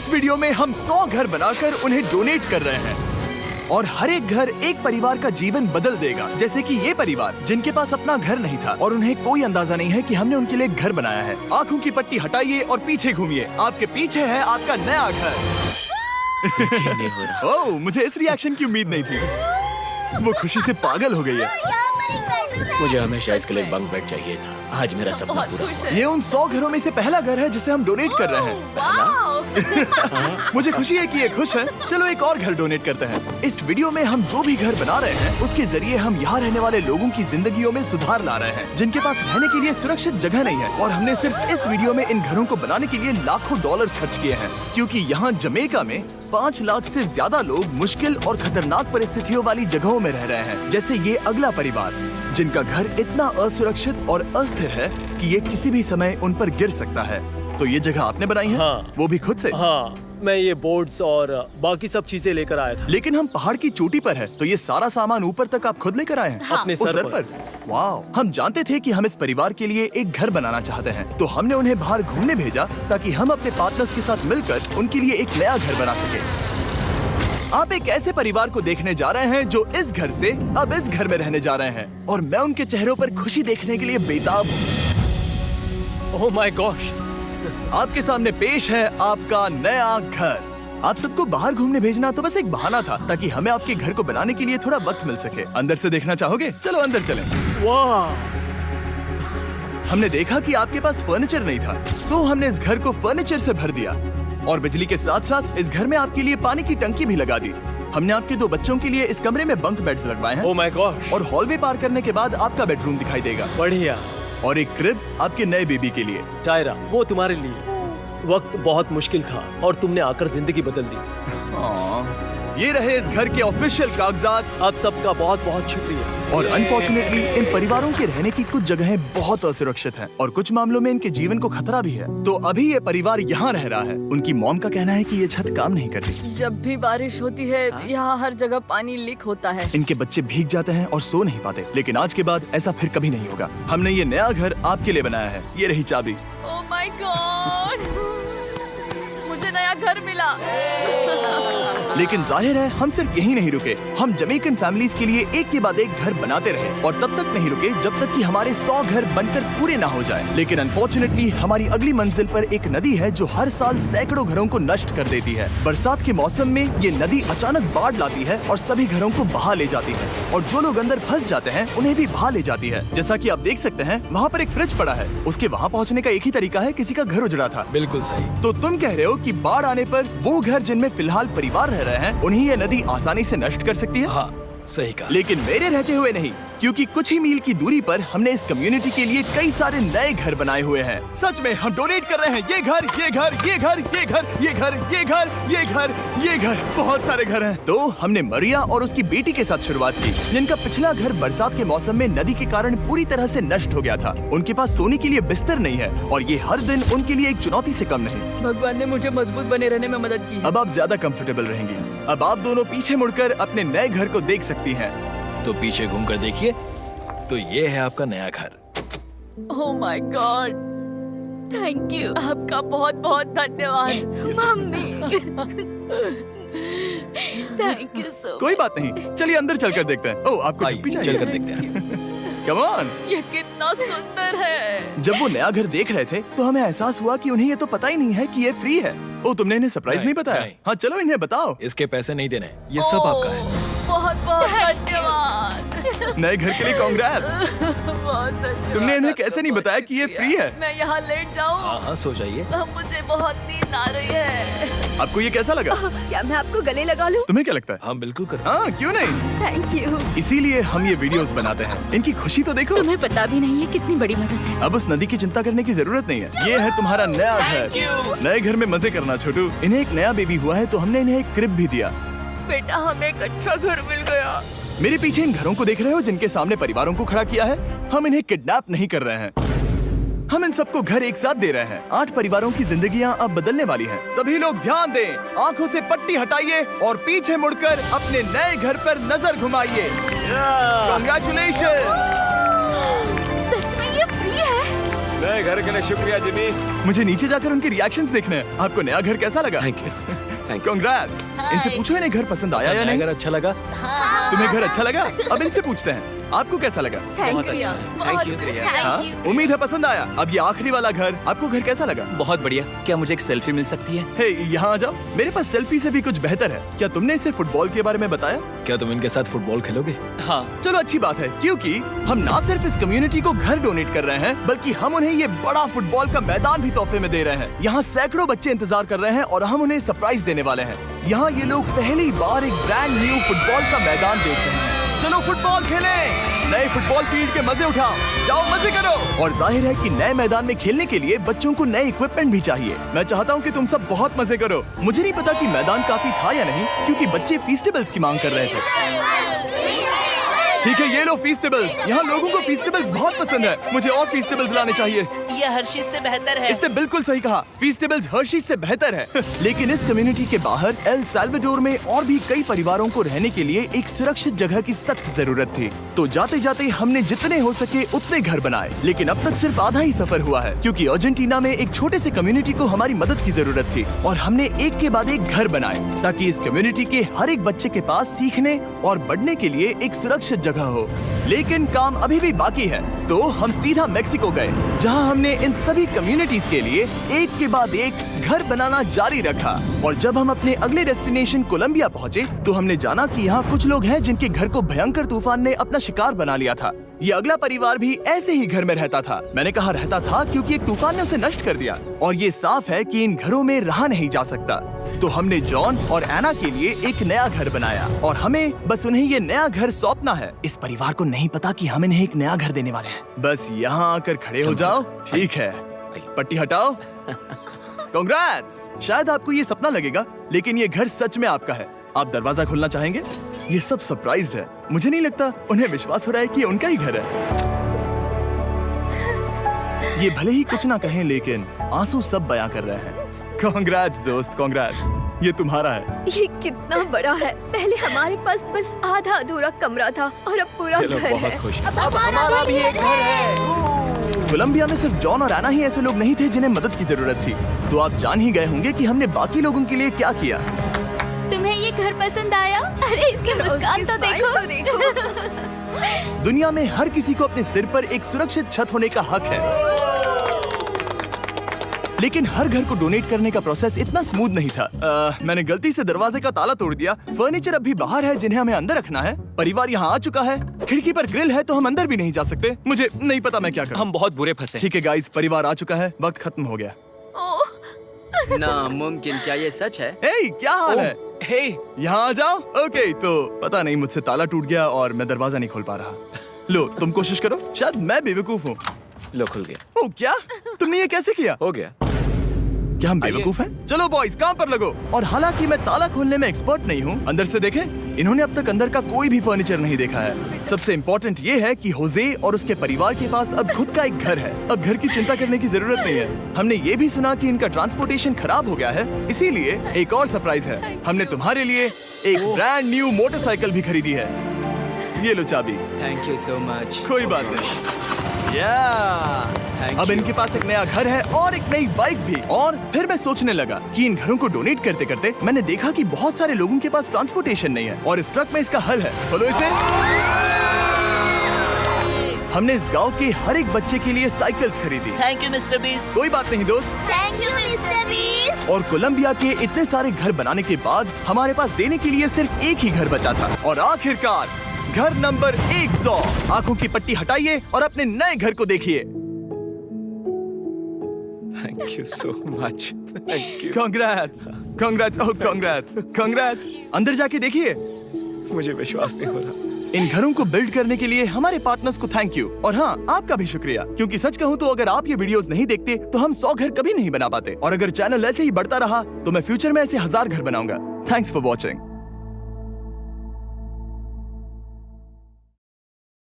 इस वीडियो में हम 100 घर बनाकर उन्हें डोनेट कर रहे हैं और हर एक घर एक परिवार का जीवन बदल देगा। जैसे कि ये परिवार जिनके पास अपना घर नहीं था और उन्हें कोई अंदाजा नहीं है कि हमने उनके लिए घर बनाया है। आंखों की पट्टी हटाइए और पीछे घूमिए। आपके पीछे है आपका नया घर। ओह, मुझे इस रिएक्शन की उम्मीद नहीं थी। वो खुशी से पागल हो गई है। मुझे हमेशा इसके लिए बंक बेड चाहिए था। आज मेरा सपना पूरा हुआ। ये उन 100 घरों में से पहला घर है जिसे हम डोनेट कर रहे हैं। मुझे खुशी है कि ये खुश है। चलो एक और घर डोनेट करते हैं। इस वीडियो में हम जो भी घर बना रहे हैं उसके जरिए हम यहाँ रहने वाले लोगों की जिंदगियों में सुधार ला रहे हैं जिनके पास रहने के लिए सुरक्षित जगह नहीं है। और हमने सिर्फ इस वीडियो में इन घरों को बनाने के लिए लाखों डॉलर खर्च किए हैं, क्योंकि यहाँ जमैका में 5 लाख से ज्यादा लोग मुश्किल और खतरनाक परिस्थितियों वाली जगहों में रह रहे हैं। जैसे ये अगला परिवार जिनका घर इतना असुरक्षित और अस्थिर है कि ये किसी भी समय उन पर गिर सकता है। तो ये जगह आपने बनाई है? हाँ। वो भी खुद से? हाँ, मैं ये बोर्ड्स और बाकी सब चीजें लेकर आया था। लेकिन हम पहाड़ की चोटी पर है, तो ये सारा सामान ऊपर तक आप खुद लेकर आए हैं? हाँ। अपने उस सर पर। वाह! हम जानते थे कि हम इस परिवार के लिए एक घर बनाना चाहते हैं, तो हमने उन्हें बाहर घूमने भेजा ताकि हम अपने पार्टनर्स के साथ मिलकर उनके लिए एक नया घर बना सके। आप एक ऐसे परिवार को देखने जा रहे हैं जो इस घर से अब इस घर में रहने जा रहे हैं, और मैं उनके चेहरों पर खुशी देखने के लिए बेताब हूँ। Oh my gosh! आपके सामने पेश है आपका नया घर। आप सबको बाहर घूमने भेजना तो बस एक बहाना था ताकि हमें आपके घर को बनाने के लिए थोड़ा वक्त मिल सके। अंदर से देखना चाहोगे? चलो अंदर चलें। वाह! हमने देखा कि आपके पास फर्नीचर नहीं था, तो हमने इस घर को फर्नीचर से भर दिया और बिजली के साथ साथ इस घर में आपके लिए पानी की टंकी भी लगा दी। हमने आपके 2 बच्चों के लिए इस कमरे में बंक बेड्स लगवाए हैं। Oh my God! और हॉलवे पार करने के बाद आपका बेडरूम दिखाई देगा। बढ़िया। और एक क्रिब आपके नए बेबी के लिए। टायरा, वो तुम्हारे लिए। वक्त बहुत मुश्किल था और तुमने आकर जिंदगी बदल दी। ये रहे इस घर के ऑफिशियल कागजात। आप सबका बहुत बहुत शुक्रिया। और अनफॉर्चुनेटली इन परिवारों के रहने की कुछ जगहें बहुत असुरक्षित हैं और कुछ मामलों में इनके जीवन को खतरा भी है। तो अभी ये परिवार यहाँ रह रहा है। उनकी मॉम का कहना है कि ये छत काम नहीं करती। जब भी बारिश होती है यहाँ हर जगह पानी लीक होता है। इनके बच्चे भीग जाते हैं और सो नहीं पाते। लेकिन आज के बाद ऐसा फिर कभी नहीं होगा। हमने ये नया घर आपके लिए बनाया है। ये रही चाबी। Oh my God! मुझे नया घर मिला। लेकिन जाहिर है हम सिर्फ यही नहीं रुके। हम जमैकन फैमिलीज के लिए एक के बाद एक घर बनाते रहे और तब तक नहीं रुके जब तक कि हमारे 100 घर बनकर पूरे ना हो जाए। लेकिन अनफॉर्चुनेटली हमारी अगली मंजिल पर एक नदी है जो हर साल सैकड़ों घरों को नष्ट कर देती है। बरसात के मौसम में ये नदी अचानक बाढ़ लाती है और सभी घरों को बहा ले जाती है, और जो लोग अंदर फंस जाते हैं उन्हें भी बहा ले जाती है। जैसा कि आप देख सकते हैं वहाँ पर एक फ्रिज पड़ा है। उसके वहाँ पहुँचने का एक ही तरीका है, किसी का घर उजड़ा था। बिल्कुल सही। तो तुम कह रहे हो कि बाढ़ आने पर वो घर जिनमें फिलहाल परिवार रह रहे हैं उन्हें ये नदी आसानी से नष्ट कर सकती है? हाँ, सही कहा। लेकिन मेरे रहते हुए नहीं, क्योंकि कुछ ही मील की दूरी पर हमने इस कम्युनिटी के लिए कई सारे नए घर बनाए हुए हैं। सच में हम डोनेट कर रहे हैं। ये घर, ये घर, ये घर, ये घर, ये घर, ये घर, ये घर, ये घर, बहुत सारे घर हैं। तो हमने मरिया और उसकी बेटी के साथ शुरुआत की, जिनका पिछला घर बरसात के मौसम में नदी के कारण पूरी तरह से नष्ट हो गया था। उनके पास सोने के लिए बिस्तर नहीं है और ये हर दिन उनके लिए एक चुनौती से कम नहीं। भगवान ने मुझे मजबूत बने रहने में मदद की। अब आप ज्यादा कंफर्टेबल रहेंगी। अब आप दोनों पीछे मुड़कर अपने नए घर को देख सकती हैं। तो पीछे घूमकर देखिए, तो ये है आपका नया घर। Oh my God! Thank you. आपका बहुत बहुत धन्यवाद मम्मी। Thank you so. कोई बात नहीं, चलिए अंदर चलकर देखते हैं। ओह, आपको आइए, चुप्पी चाहिए? चलकर देखते हैं। Come on. ये कितना सुंदर है। जब वो नया घर देख रहे थे तो हमें एहसास हुआ कि उन्हें ये तो पता ही नहीं है कि ये फ्री है। ओ, तुमने इन्हें सरप्राइज नहीं बताया? नहीं। हाँ, चलो इन्हें बताओ। इसके पैसे नहीं देने, ये सब आपका है। बहुत बहुत धन्यवाद। नए घर के लिए कांग्रेट्स। बहुत धन्यवाद। तुमने इन्हें कैसे नहीं बताया कि ये फ्री है? मैं यहाँ लेट जाऊँ? हाँ हाँ, सो जाइए। मुझे बहुत नींद आ रही है। आपको ये कैसा लगा? क्या मैं आपको गले लगा लूं? तुम्हें क्या लगता है? हाँ बिल्कुल कर। हाँ, क्यों नहीं? Thank you. इसीलिए हम ये वीडियोस बनाते हैं। इनकी खुशी तो देखो। तुम्हें पता भी नहीं है कितनी बड़ी मदद है। अब उस नदी की चिंता करने की जरूरत नहीं है। ये है तुम्हारा नया घर। नए घर में मजे करना छोटू। इन्हें एक नया बेबी हुआ है तो हमने इन्हें एक क्रिब भी दिया। बेटा, हमें एक अच्छा घर मिल गया। मेरे पीछे इन घरों को देख रहे हो जिनके सामने परिवारों को खड़ा किया है? हम इन्हें किडनैप नहीं कर रहे हैं। हम इन सबको घर एक साथ दे रहे हैं। 8 परिवारों की जिंदगियां अब बदलने वाली हैं। सभी लोग ध्यान दें, आंखों से पट्टी हटाइए और पीछे मुड़कर अपने नए घर पर नजर घुमाइए। कांग्रेचुलेशन। सच में ये फ्री है? नए घर के लिए शुक्रिया जिमी। मुझे नीचे जाकर उनके रिएक्शंस देखने हैं। आपको नया घर कैसा लगा? Thank you. कांग्रेट्स। इनसे पूछो इन्हें घर पसंद आया या नहीं? अगर अच्छा लगा। तुम्हें घर अच्छा लगा? अब इनसे पूछते हैं आपको कैसा लगा? Thank you. हाँ? उम्मीद है पसंद आया। अब ये आखिरी वाला घर, आपको घर कैसा लगा? बहुत बढ़िया। क्या मुझे एक सेल्फी मिल सकती है? हे, यहाँ आ जाओ। मेरे पास सेल्फी से भी कुछ बेहतर है। क्या तुमने इसे फुटबॉल के बारे में बताया? क्या तुम इनके साथ फुटबॉल खेलोगे? हाँ। चलो अच्छी बात है, क्योंकि हम ना सिर्फ इस कम्युनिटी को घर डोनेट कर रहे हैं, बल्कि हम उन्हें ये बड़ा फुटबॉल का मैदान भी तोहफे में दे रहे हैं। यहाँ सैकड़ों बच्चे इंतजार कर रहे हैं और हम उन्हें सरप्राइज देने वाले हैं। यहाँ ये लोग पहली बार एक ब्रांड न्यू फुटबॉल का मैदान देख रहे हैं। चलो फुटबॉल खेलें, नए फुटबॉल फील्ड के मजे उठाओ, जाओ मजे करो। और जाहिर है कि नए मैदान में खेलने के लिए बच्चों को नए इक्विपमेंट भी चाहिए। मैं चाहता हूँ कि तुम सब बहुत मजे करो। मुझे नहीं पता कि मैदान काफी था या नहीं, क्योंकि बच्चे फीस्टेबल्स की मांग कर रहे थे। ठीक है, ये लो फीस्टेबल्स। यहाँ लोगों को फीस्टेबल्स बहुत पसंद है। मुझे और फीस्टेबल्स लाने चाहिए। ये हर्शीज से बेहतर है। इसने बिल्कुल सही कहा, फीस्टेबल्स हर्शीज से बेहतर है। लेकिन इस कम्युनिटी के बाहर एल साल्वाडोर में और भी कई परिवारों को रहने के लिए एक सुरक्षित जगह की सख्त जरूरत थी। तो जाते जाते हमने जितने हो सके उतने घर बनाए, लेकिन अब तक सिर्फ आधा ही सफर हुआ है, क्योंकि अर्जेंटीना में एक छोटे से कम्युनिटी को हमारी मदद की जरूरत थी और हमने एक के बाद एक घर बनाए ताकि इस कम्युनिटी के हर एक बच्चे के पास सीखने और बढ़ने के लिए एक सुरक्षित जगह हो। लेकिन काम अभी भी बाकी है, तो हम सीधा मेक्सिको गए, जहां हमने इन सभी कम्युनिटीज के लिए एक के बाद एक घर बनाना जारी रखा। और जब हम अपने अगले डेस्टिनेशन कोलंबिया पहुंचे, तो हमने जाना कि यहाँ कुछ लोग हैं जिनके घर को भयंकर तूफान ने अपना शिकार बना लिया था। ये अगला परिवार भी ऐसे ही घर में रहता था। मैंने कहा रहता था क्योंकि एक तूफान ने उसे नष्ट कर दिया, और ये साफ है कि इन घरों में रहा नहीं जा सकता। तो हमने जॉन और एना के लिए एक नया घर बनाया और हमें बस उन्हें ये नया घर सौंपना है। इस परिवार को नहीं पता कि हम इन्हें एक नया घर देने वाले हैं। बस यहाँ आकर खड़े हो जाओ। ठीक है, पट्टी हटाओ। कांग्रेट्स। शायद आपको ये सपना लगेगा, लेकिन ये घर सच में आपका है। आप दरवाजा खोलना चाहेंगे? ये सब सरप्राइज्ड है। मुझे नहीं लगता उन्हें विश्वास हो रहा है कि ये उनका ही घर है। ये भले ही कुछ ना कहें, लेकिन आंसू सब बयां कर रहे हैं। कांग्रेट्स दोस्त, कांग्रेट्स। ये तुम्हारा है। ये कितना बड़ा है। पहले हमारे पास बस आधा अधूरा कमरा था और अब पूरा घर है। बहुत खुश हैं। अब हमारा भी एक घर है। कोलंबिया में सिर्फ जॉन और एना ही ऐसे लोग नहीं थे जिन्हें मदद की जरूरत थी। तो आप जान ही गए होंगे कि हमने बाकी लोगों के लिए क्या किया। तुम्हें ये घर पसंद आया? अरे इसकी मुस्कान तो देखो। दुनिया में हर किसी को अपने सिर पर एक सुरक्षित छत होने का हक है, लेकिन हर घर को डोनेट करने का प्रोसेस इतना स्मूथ नहीं था। मैंने गलती से दरवाजे का ताला तोड़ दिया। फर्नीचर अब भी बाहर है जिन्हें हमें अंदर रखना है। परिवार यहाँ आ चुका है। खिड़की पर ग्रिल है, तो हम अंदर भी नहीं जा सकते। मुझे नहीं पता मैं क्या करूं। हम बहुत बुरे फंसे। ठीक है गाइस, परिवार आ चुका है। वक्त खत्म हो गया। नामुमकिन। क्या ये सच है? हे, क्या हाल है? हे, यहाँ आ जाओ। ओके, तो पता नहीं मुझसे ताला टूट गया और मैं दरवाजा नहीं खोल पा रहा। लो, तुम कोशिश करो। शायद मैं बेवकूफ हूँ। लो, खुल गया। ओ क्या? तुमने ये कैसे किया? हो गया। क्या हम बेवकूफ हैं? चलो बॉयज, काम पर लगो। और हालांकि मैं ताला खोलने में एक्सपर्ट नहीं हूँ, अंदर से देखें। इन्होंने अब तक अंदर का कोई भी फर्नीचर नहीं देखा है। सबसे इम्पोर्टेंट ये है कि होजे और उसके परिवार के पास अब खुद का एक घर है। अब घर की चिंता करने की जरूरत नहीं है। हमने ये भी सुना कि इनका ट्रांसपोर्टेशन खराब हो गया है, इसीलिए एक और सरप्राइज है। हमने तुम्हारे लिए एक ब्रांड न्यू मोटरसाइकिल भी खरीदी है। ये लो चाबी। Thank you so much. कोई बात नहीं। अब इनके पास एक नया घर है और एक नई बाइक भी। और फिर मैं सोचने लगा कि इन घरों को डोनेट करते करते मैंने देखा कि बहुत सारे लोगों के पास ट्रांसपोर्टेशन नहीं है, और इस ट्रक में इसका हल है। खोलो इसे। हमने इस गांव के हर एक बच्चे के लिए साइकिल्स खरीदी। Thank you mister beast. कोई बात नहीं दोस्त। Thank you mister beast. और कोलंबिया के इतने सारे घर बनाने के बाद हमारे पास देने के लिए सिर्फ एक ही घर बचा था। और आखिरकार घर नंबर 100। आंखों की पट्टी हटाइए और अपने नए घर को देखिए। Thank you so much. Thank you. Congrats, congrats, oh congrats, congrats. अंदर जाके देखिए। मुझे विश्वास नहीं हो रहा। इन घरों को बिल्ड करने के लिए हमारे पार्टनर्स को थैंक यू। और हाँ, आपका भी शुक्रिया, क्योंकि सच कहूँ तो अगर आप ये वीडियोस नहीं देखते तो हम 100 घर कभी नहीं बना पाते। और अगर चैनल ऐसे ही बढ़ता रहा तो मैं फ्यूचर में ऐसे 1000 घर बनाऊंगा। Thanks for watching.